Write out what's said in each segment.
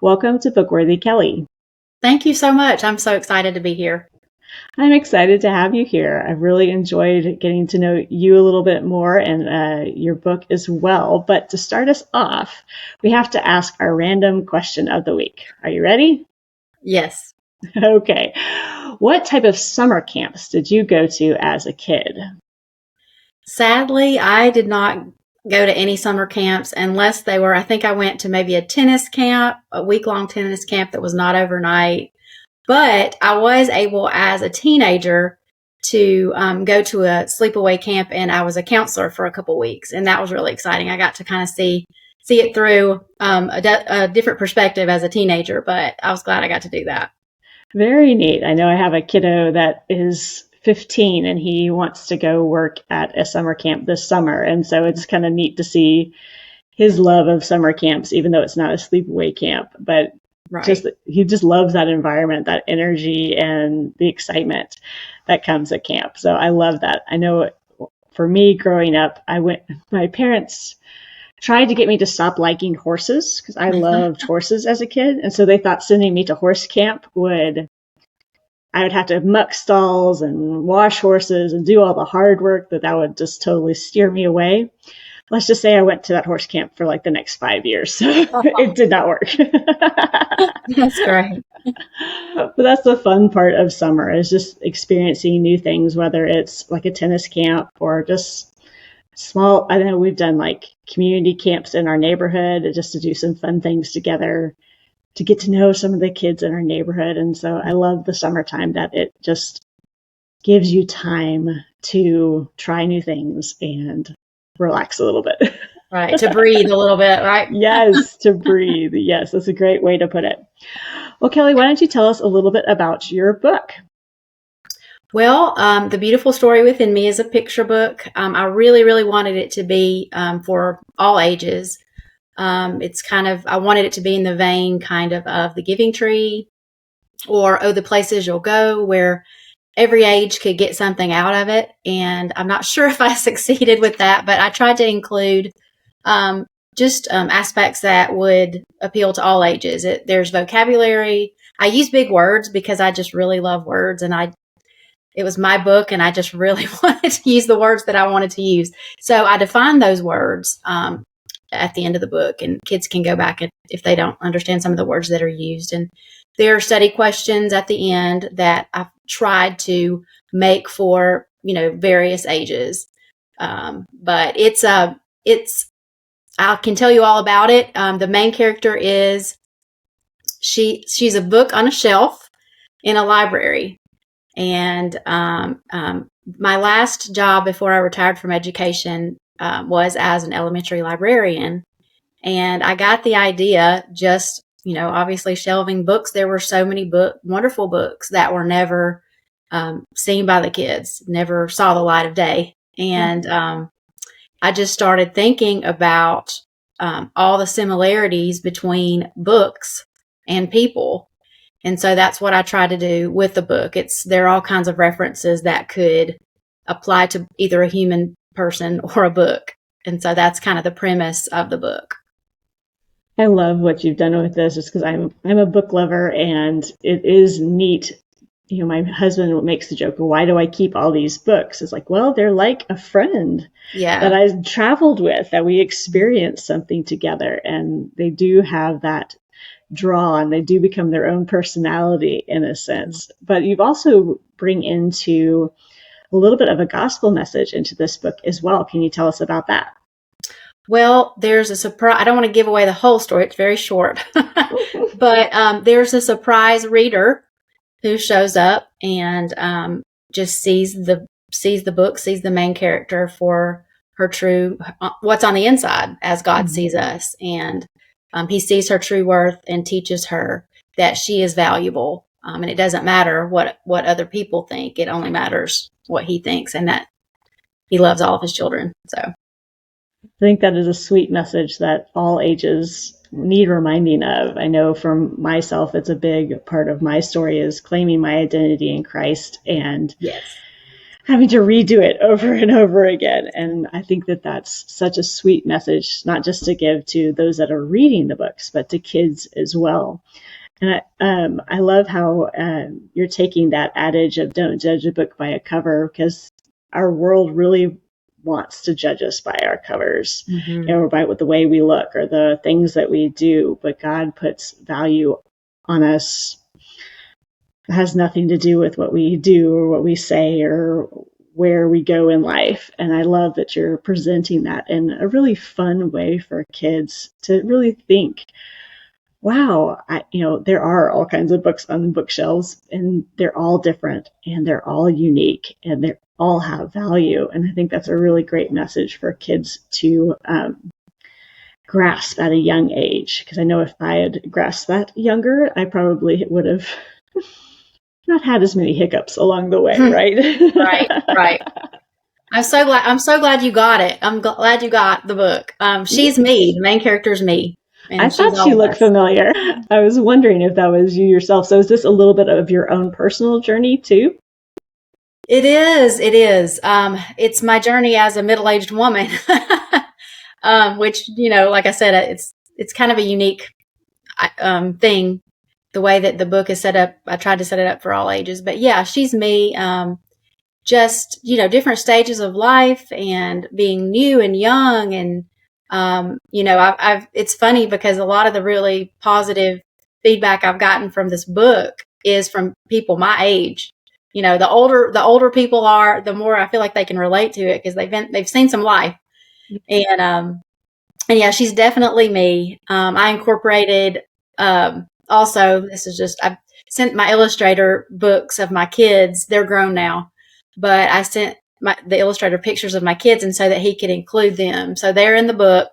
Welcome to BookWorthy, Kelly. Thank you so much. I'm so excited to be here. I'm excited to have you here. I've really enjoyed getting to know you a little bit more and your book as well. But to start us off, we have to ask our random question of the week. Are you ready? Yes. Okay. What type of summer camps did you go to as a kid? Sadly, I did not go to any summer camps unless they were, I think I went to maybe a tennis camp, a week-long tennis camp that was not overnight. But I was able as a teenager to go to a sleepaway camp, and I was a counselor for a couple weeks. And that was really exciting. I got to kind of see it through a different perspective as a teenager, but I was glad I got to do that. Very neat. I know I have a kiddo that is 15 and he wants to go work at a summer camp this summer. And so it's kind of neat to see his love of summer camps, even though it's not a sleepaway camp. But Right. he just loves that environment, that energy and the excitement that comes at camp. So I love that. I know for me growing up, my parents tried to get me to stop liking horses because I loved horses as a kid. And so they thought sending me to horse camp I would have to muck stalls and wash horses and do all the hard work that would just totally steer me away. Let's just say I went to that horse camp for like the next 5 years. So it did not work. That's great. But that's the fun part of summer is just experiencing new things, whether it's like a tennis camp or just small. I know we've done like community camps in our neighborhood just to do some fun things together, to get to know some of the kids in our neighborhood. And so I love the summertime that it just gives you time to try new things and relax a little bit. Right. To breathe a little bit, right? Yes, to breathe. Yes, that's a great way to put it. Well, Kelly, why don't you tell us a little bit about your book? Well, The Beautiful Story Within Me is a picture book. I really, really wanted it to be for all ages. I wanted it to be in the vein kind of The Giving Tree or Oh, the Places You'll Go, where every age could get something out of it. And I'm not sure if I succeeded with that, but I tried to include aspects that would appeal to all ages. There's vocabulary. I use big words because I just really love words, and it was my book, and I just really wanted to use the words that I wanted to use. So I defined those words at the end of the book, and kids can go back if they don't understand some of the words that are used. And there are study questions at the end that I've tried to make for, various ages. But I can tell you all about it. The main character is, she's a book on a shelf in a library. And my last job before I retired from education was as an elementary librarian. And I got the idea just, obviously shelving books. There were so many wonderful books that were never seen by the kids, never saw the light of day. And I just started thinking about all the similarities between books and people. And so that's what I try to do with the book. There are all kinds of references that could apply to either a human person or a book. And so that's kind of the premise of the book. I love what you've done with this just because I'm a book lover, and it is neat. My husband makes the joke, why do I keep all these books? It's like, well, they're like a friend that I traveled with, that we experienced something together, and they do have that draw, and they do become their own personality in a sense. But you've also bring into a little bit of a gospel message into this book as well. Can you tell us about that? Well, there's a surprise. I don't want to give away the whole story. It's very short, but there's a surprise reader who shows up and just sees the book, sees the main character for her true, what's on the inside as God sees us. And he sees her true worth and teaches her that she is valuable. And it doesn't matter what other people think. It only matters what he thinks, and that he loves all of his children. So I think that is a sweet message that all ages need reminding of. I know from myself, it's a big part of my story is claiming my identity in Christ and having to redo it over and over again. And I think that that's such a sweet message, not just to give to those that are reading the books, but to kids as well. And I love how you're taking that adage of don't judge a book by a cover, because our world really wants to judge us by our covers, or by the way we look or the things that we do. But God puts value on us. It has nothing to do with what we do or what we say or where we go in life. And I love that you're presenting that in a really fun way for kids to really think, wow, there are all kinds of books on the bookshelves, and they're all different and they're all unique and they all have value. And I think that's a really great message for kids to grasp at a young age. Because I know if I had grasped that younger, I probably would have not had as many hiccups along the way, right? Right. I'm so glad you got it. I'm glad you got the book. She's me. The main character's me. And I thought she looked familiar. I was wondering if that was you yourself. So is this a little bit of your own personal journey too? It is. It's my journey as a middle-aged woman, which, like I said, it's kind of a unique thing, the way that the book is set up. I tried to set it up for all ages, but yeah, she's me. Just, different stages of life and being new and young. And, it's funny because a lot of the really positive feedback I've gotten from this book is from people my age. The older people are, the more I feel like they can relate to it because they've seen some life. And yeah, she's definitely me. I incorporated, also, I've sent my illustrator books of my kids. They're grown now, but I sent the illustrator pictures of my kids, and so that he could include them. So they're in the book,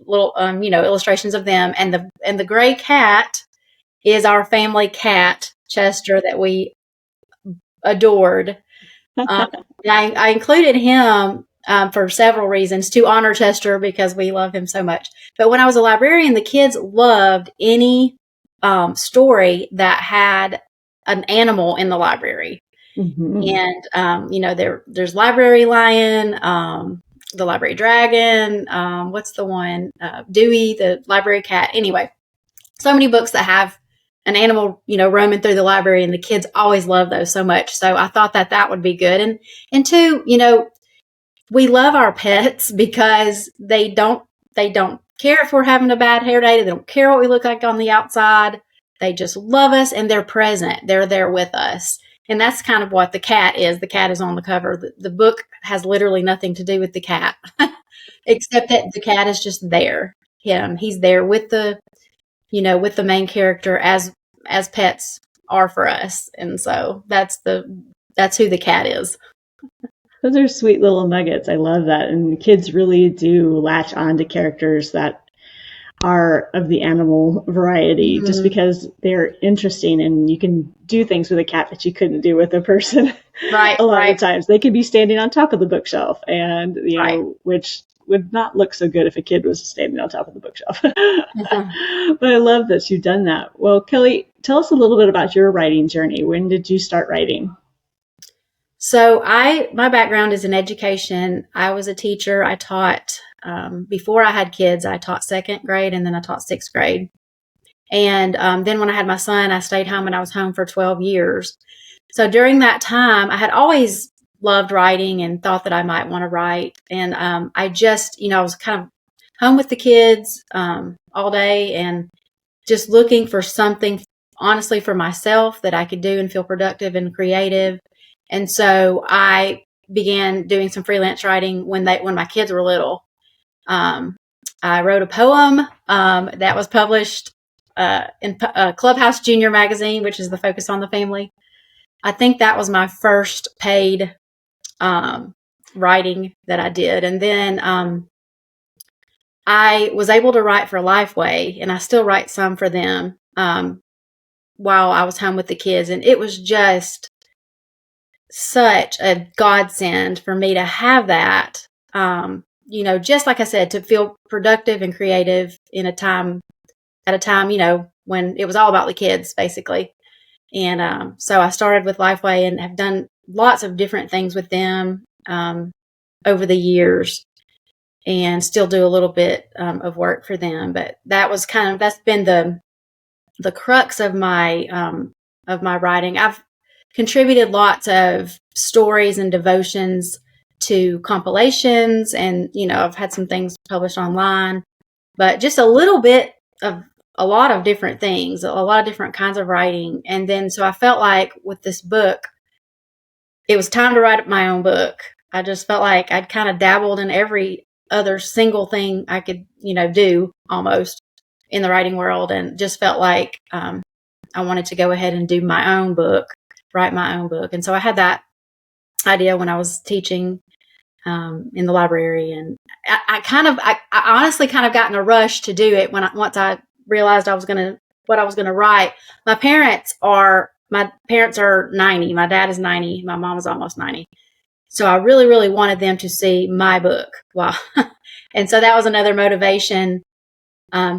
little, illustrations of them. And the gray cat is our family cat, Chester, that we adored. I included him for several reasons, to honor Chester because we love him so much. But when I was a librarian, the kids loved any story that had an animal in the library. And there's Library Lion, the Library Dragon, what's the one, Dewey, the Library Cat. Anyway, so many books that have an animal, roaming through the library, and the kids always love those so much. So I thought that would be good. And two, we love our pets because they don't care if we're having a bad hair day. They don't care what we look like on the outside. They just love us, and they're present. They're there with us. And that's kind of what the cat is. The cat is on the cover. The book has literally nothing to do with the cat, except that the cat is just there. He's there with the main character as pets are for us. And so that's who the cat is. Those are sweet little nuggets. I love that. And kids really do latch on to characters that are of the animal variety, just because they're interesting, and you can do things with a cat that you couldn't do with a person. Right. A lot of times they could be standing on top of the bookshelf, and which would not look so good if a kid was standing on top of the bookshelf. But I love that you've done that. Well, Kelly, tell us a little bit about your writing journey. When did you start writing? So my background is in education. I was a teacher. I taught, before I had kids, I taught second grade, and then I taught sixth grade. And then when I had my son, I stayed home, and I was home for 12 years. So during that time, I had always loved writing and thought that I might want to write. And I just, I was kind of home with the kids all day, and just looking for something, honestly, for myself that I could do and feel productive and creative. And so I began doing some freelance writing when my kids were little. I wrote a poem that was published in Clubhouse Junior magazine, which is the focus on the family. I think that was my first paid writing that I did. And then I was able to write for Lifeway, and I still write some for them while I was home with the kids. And it was just such a godsend for me to have that, just like I said, to feel productive and creative at a time, when it was all about the kids, basically. And so I started with Lifeway and have done lots of different things with them over the years, and still do a little bit of work for them. But that's been the crux of my writing. I've contributed lots of stories and devotions to compilations, and I've had some things published online, but just a little bit of a lot of different things, a lot of different kinds of writing. And then so I felt like with this book, it was time to write my own book. I just felt like I'd kind of dabbled in every other single thing I could, do almost in the writing world, and just felt like I wanted to go ahead and do my own book, write my own book. And so I had that idea when I was teaching in the library, and I honestly kind of got in a rush to do it once I realized what I was gonna write. My parents are 90. My dad is 90. My mom is almost 90. So I really, really wanted them to see my book. Wow. And so that was another motivation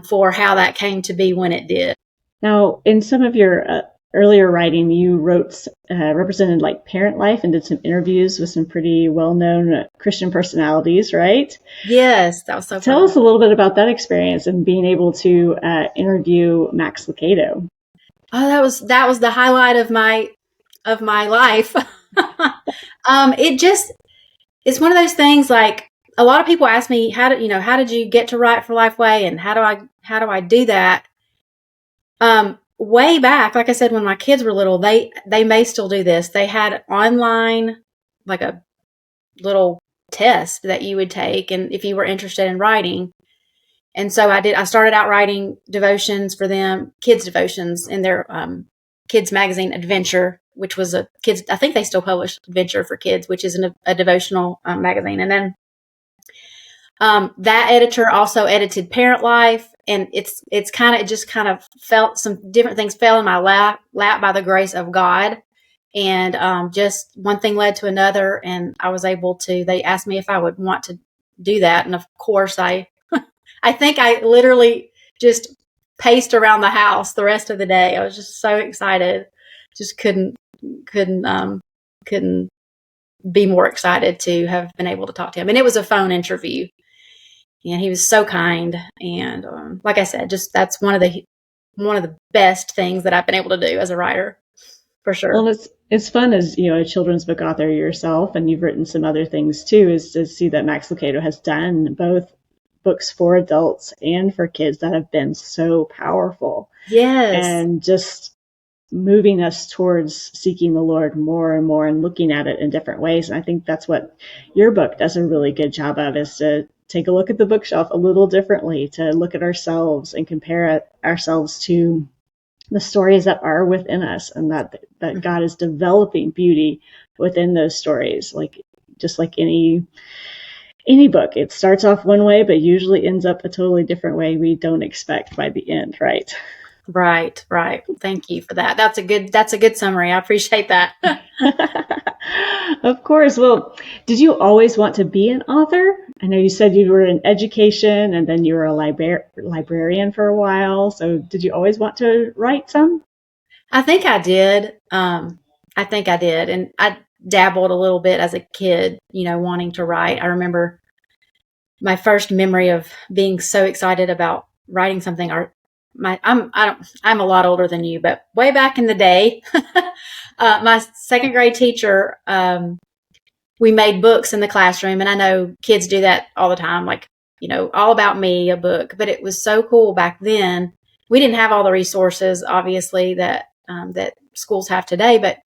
for how that came to be when it did. Now, in some of your earlier writing, you represented like parent life and did some interviews with some pretty well-known Christian personalities, right? Yes, that was so fun. Tell us a little bit about that experience and being able to interview Max Lucado. Oh, that was the highlight of my life. It's one of those things, like a lot of people ask me, how did you get to write for Lifeway, and how do I do that? Way back, like I said, when my kids were little, they may still do this. They had online, like a little test that you would take, and if you were interested in writing. And so I started out writing devotions for them, kids devotions, in their kids magazine Adventure, which was I think they still publish Adventure for Kids, which is a devotional magazine. And then that editor also edited Parent Life, and it just kind of felt, some different things fell in my lap by the grace of God. And just one thing led to another, and I was able to, they asked me if I would want to do that. And of course I think I literally just paced around the house the rest of the day. I was just so excited. Just couldn't be more excited to have been able to talk to him. And it was a phone interview, and he was so kind. And like I said, just that's one of the best things that I've been able to do as a writer, for sure. Well, it's fun as, a children's book author yourself, and you've written some other things too, is to see that Max Lucado has done both books for adults and for kids that have been so powerful. Yes. And just moving us towards seeking the Lord more and more and looking at it in different ways. And I think that's what your book does a really good job of, is to take a look at the bookshelf a little differently, to look at ourselves and compare ourselves to the stories that are within us, and that God is developing beauty within those stories. Like, just like any book, it starts off one way, but usually ends up a totally different way we don't expect by the end, right? Right. Thank you for that. That's a good summary. I appreciate that. Of course. Well, did you always want to be an author? I know you said you were in education, and then you were a librarian for a while. So did you always want to write some? I think I did. And I dabbled a little bit as a kid, wanting to write. I remember my first memory of being so excited about writing something. I'm a lot older than you, but way back in the day, my second grade teacher, we made books in the classroom, and I know kids do that all the time, like, All About Me, a book. But it was so cool back then. We didn't have all the resources, obviously, that schools have today, but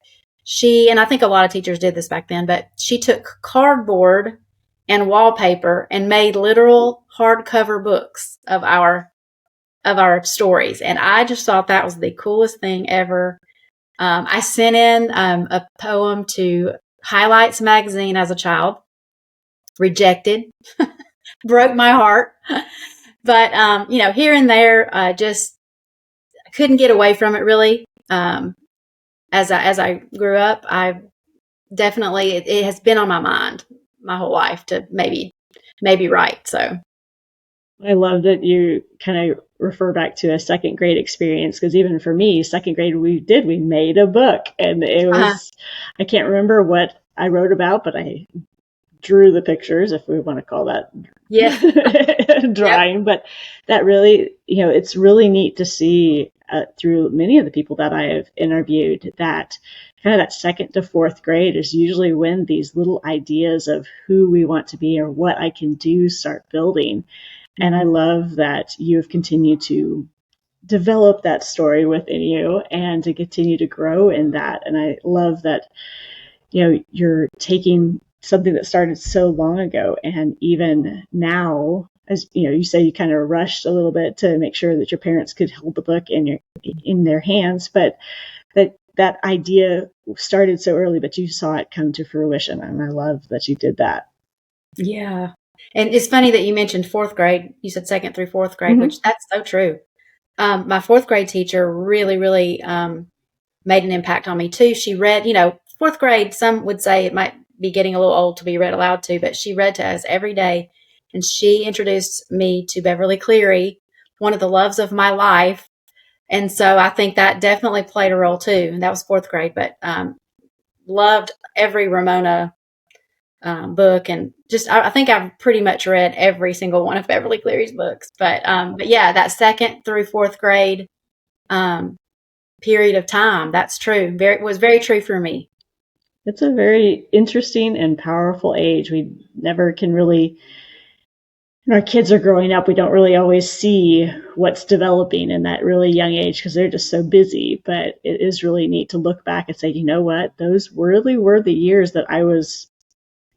and I think a lot of teachers did this back then, but she took cardboard and wallpaper and made literal hardcover books of our stories. And I just thought that was the coolest thing ever. I sent in a poem to Highlights magazine as a child, rejected, broke my heart. But, here and there, just couldn't get away from it, really. As I grew up, I definitely, it has been on my mind my whole life to maybe write. So I love that you kind of refer back to a second grade experience, because even for me, second grade, we made a book, and it Uh-huh. was, I can't remember what I wrote about, but I drew the pictures, if we want to call that Yeah. Yep. drawing. But that really, it's really neat to see through many of the people that I have interviewed that kind of that second to fourth grade is usually when these little ideas of who we want to be or what I can do start building. And I Mhm. love that you've continued to develop that story within you and to continue to grow in that. And I love that, you're taking something that started so long ago, and even now, as you say, you kind of rushed a little bit to make sure that your parents could hold the book in their hands, but that idea started so early, but you saw it come to fruition, and I love that you did that. Yeah. And it's funny that you mentioned fourth grade. You said second through fourth grade, Mm-hmm. which that's so true. My fourth grade teacher really, really made an impact on me too. She read, fourth grade, some would say it might be getting a little old to be read aloud to, but she read to us every day. And she introduced me to Beverly Cleary, one of the loves of my life. And so I think that definitely played a role too. And that was fourth grade, but loved every Ramona book, and just I think I've pretty much read every single one of Beverly Cleary's books. But yeah, that second through fourth grade um, period of time, that's true. Was very true for me. It's a very interesting and powerful age. We never can really, when our kids are growing up, we don't really always see what's developing in that really young age because they're just so busy. But it is really neat to look back and say, you know what, those really were the years that I was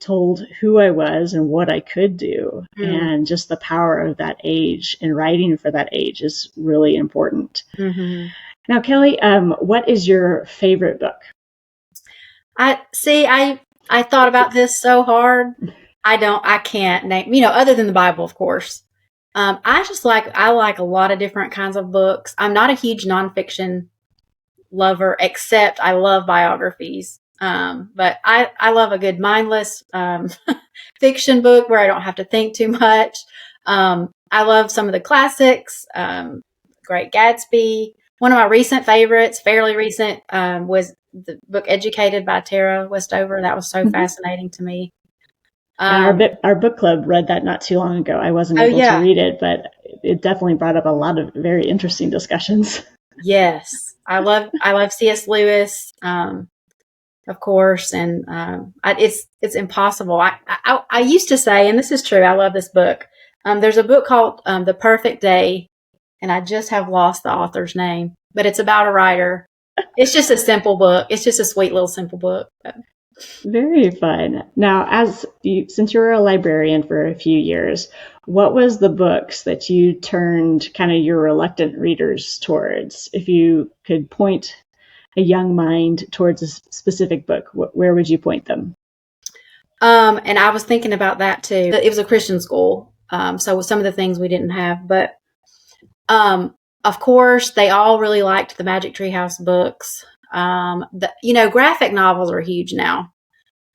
told who I was and what I could do. And just the power of that age and writing for that age is really important. Mm-hmm. Now, Kelly, what is your favorite book? I see. I thought about this so hard. I can't name. Other than the Bible, of course. I like a lot of different kinds of books. I'm not a huge nonfiction lover, except I love biographies. But I love a good mindless fiction book where I don't have to think too much. I love some of the classics, Great Gatsby. One of my recent favorites, fairly recent, was the book Educated by Tara Westover. That was so Mm-hmm. fascinating to me. Yeah, Um, our book club read that not too long ago. I wasn't oh, able to yeah. read it, but it definitely brought up a lot of very interesting discussions. Yes. I love C.S. Lewis. Of course, and it's impossible. I used to say, and this is true. I love this book. There's a book called The Perfect Day, and I just have lost the author's name, but it's about a writer. It's just a simple book. It's just a sweet little simple book. Very fun. Now, since you were a librarian for a few years, what was the books that you turned kind of your reluctant readers towards? If you could point a young mind towards a specific book, where would you point them? And I was thinking about that too. It was a Christian school, so some of the things we didn't have, but of course, they all really liked the Magic Tree House books. Graphic novels are huge now.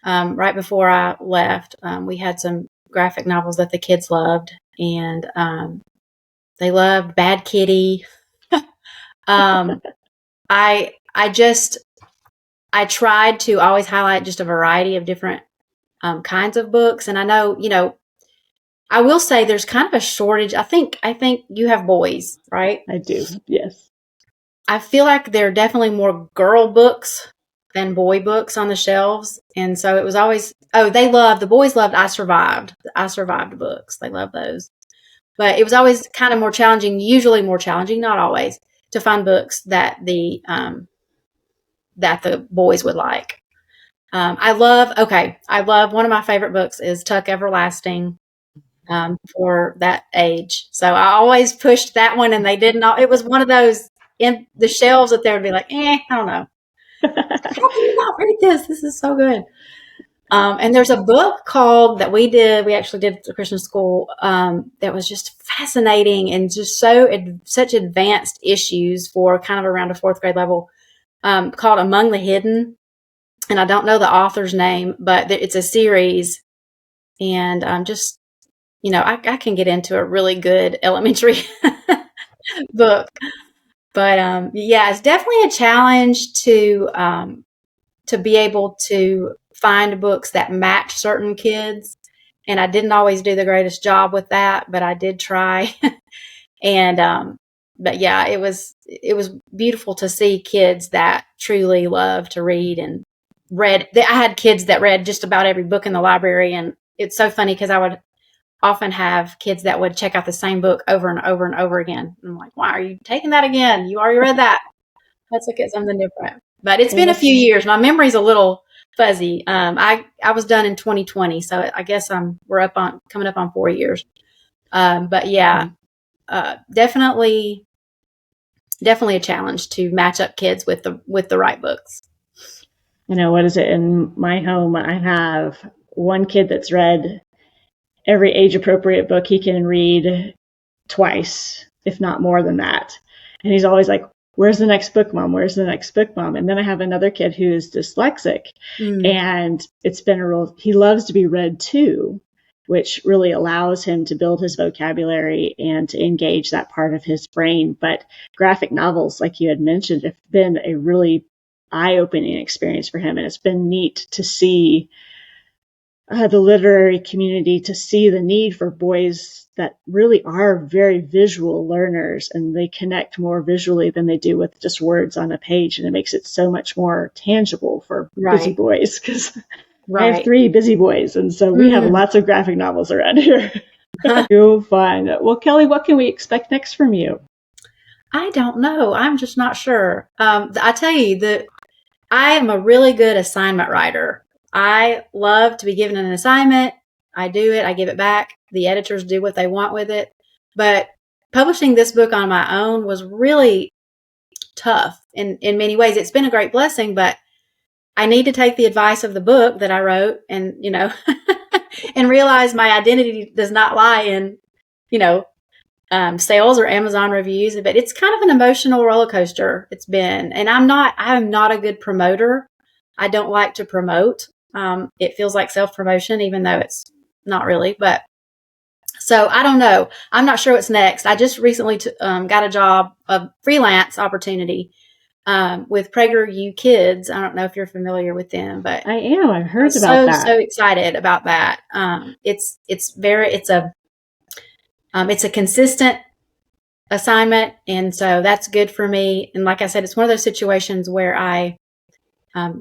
Right before I left, we had some graphic novels that the kids loved, and they loved Bad Kitty. um, I just I tried to always highlight just a variety of different kinds of books, and I know I will say there's kind of a shortage. I think you have boys, right? I do, yes. I feel like there are definitely more girl books than boy books on the shelves. And so it was always, the boys loved I Survived. I Survived books. They love those. But it was always kind of more challenging, usually more challenging, not always, to find books that the boys would like. I love one of my favorite books is Tuck Everlasting for that age. So I always pushed that one, and they didn't. It was one of those in the shelves that they would be like, I don't know. How can you not read this? This is so good. And there's a book called that we actually did at the Christian school, that was just fascinating and just such advanced issues for kind of around a fourth grade level, called Among the Hidden. And I don't know the author's name, but it's a series, and just I can get into a really good elementary book. But yeah, it's definitely a challenge to be able to find books that match certain kids. And I didn't always do the greatest job with that, but I did try. And but yeah, it was beautiful to see kids that truly love to read and read. I had kids that read just about every book in the library, and it's so funny because I would often have kids that would check out the same book over and over and over again. I'm like, why are you taking that again? You already read that. Let's look at something different. But it's been a few years. My memory's a little fuzzy. I was done in 2020, so I guess we're coming up on 4 years. But yeah, definitely a challenge to match up kids with the right books. What is it? In my home, I have one kid that's read every age appropriate book he can read twice, if not more than that. And he's always like, where's the next book, Mom? Where's the next book, Mom? And then I have another kid who is dyslexic. And it's been a rule. He loves to be read to, which really allows him to build his vocabulary and to engage that part of his brain. But graphic novels, like you had mentioned, have been a really eye-opening experience for him. And it's been neat to see the literary community, to see the need for boys that really are very visual learners, and they connect more visually than they do with just words on a page. And it makes it so much more tangible for busy boys, because I have 3 busy boys. And so we have lots of graphic novels around here. So fun. Well, Kelly, what can we expect next from you? I don't know. I'm just not sure. I tell you that I am a really good assignment writer. I love to be given an assignment. I do it. I give it back. The editors do what they want with it. But publishing this book on my own was really tough in many ways. It's been a great blessing, but I need to take the advice of the book that I wrote and, and realize my identity does not lie in, sales or Amazon reviews, but it's kind of an emotional roller coaster. It's been, and I'm not a good promoter. I don't like to promote. It feels like self-promotion, even though it's not really, but so I don't know. I'm not sure what's next. I just recently got a job, a freelance opportunity, with PragerU Kids. I don't know if you're familiar with them, but I am. I've heard about that. So excited about that. It's a consistent assignment, and so that's good for me. And like I said, it's one of those situations where I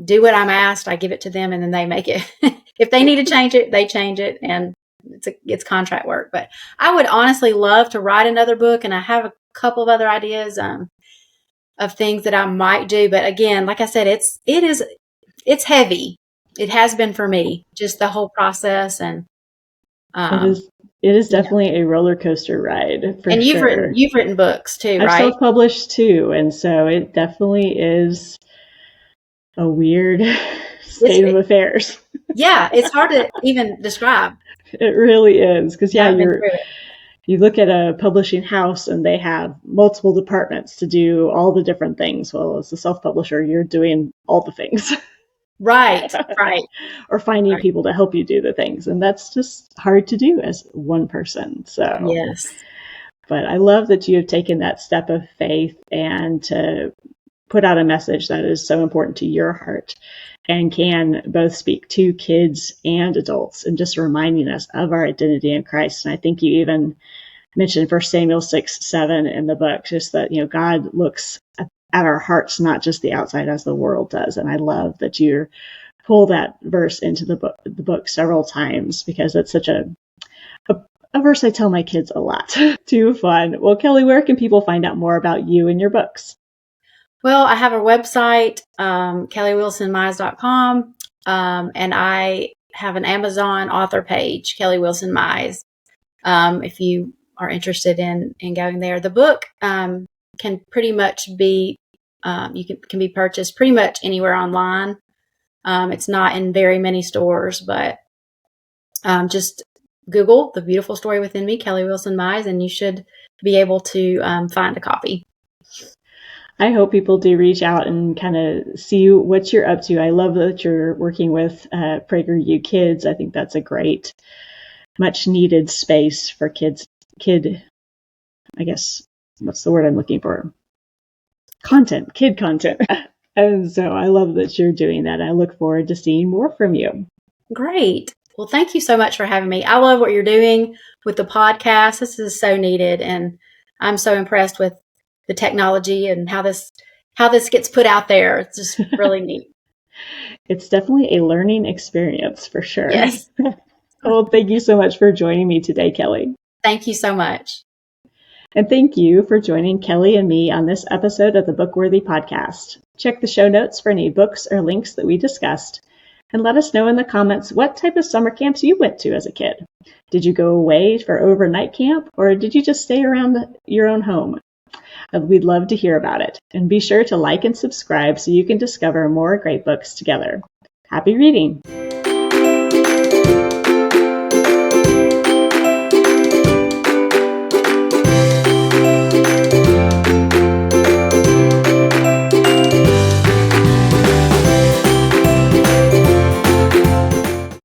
do what I'm asked, I give it to them, and then they make it. If they need to change it, they change it, and it's contract work. But I would honestly love to write another book, and I have a couple of other ideas of things that I might do. But again, like I said, it's heavy. It has been for me, just the whole process, and it is definitely a roller coaster ride. And you've written books too, right? I've self-published too, and so it definitely is a weird state of affairs. Yeah, it's hard to even describe. It really is, because you look at a publishing house and they have multiple departments to do all the different things. Well, as a self-publisher, you're doing all the things. Right. Or finding people to help you do the things. And that's just hard to do as one person. So yes. But I love that you have taken that step of faith and to put out a message that is so important to your heart and can both speak to kids and adults, and just reminding us of our identity in Christ. And I think you even mentioned 1 Samuel 6:7 in the book, just that, God looks at our hearts, not just the outside as the world does. And I love that you pull that verse into the book several times, because it's such a verse I tell my kids a lot. Too fun. Well, Kelly, where can people find out more about you and your books? Well, I have a website, kellywilsonmize.com, and I have an Amazon author page, Kelly Wilson-Mize, if you are interested in going there. The book can pretty much be can be purchased pretty much anywhere online. It's not in very many stores, but just Google The Beautiful Story Within Me, Kelly Wilson-Mize, and you should be able to find a copy. I hope people do reach out and kind of see what you're up to. I love that you're working with PragerU Kids. I think that's a great much needed space for I guess, what's the word I'm looking for? Kid content. And so I love that you're doing that. I look forward to seeing more from you. Great. Well, thank you so much for having me. I love what you're doing with the podcast. This is so needed, and I'm so impressed with the technology and how this gets put out there. It's just really neat. It's definitely a learning experience for sure. Yes. Well, thank you so much for joining me today, Kelly. Thank you so much. And thank you for joining Kelly and me on this episode of the BookWorthy podcast. Check the show notes for any books or links that we discussed. And let us know in the comments what type of summer camps you went to as a kid. Did you go away for overnight camp, or did you just stay around your own home? We'd love to hear about it. And be sure to like and subscribe so you can discover more great books together. Happy reading!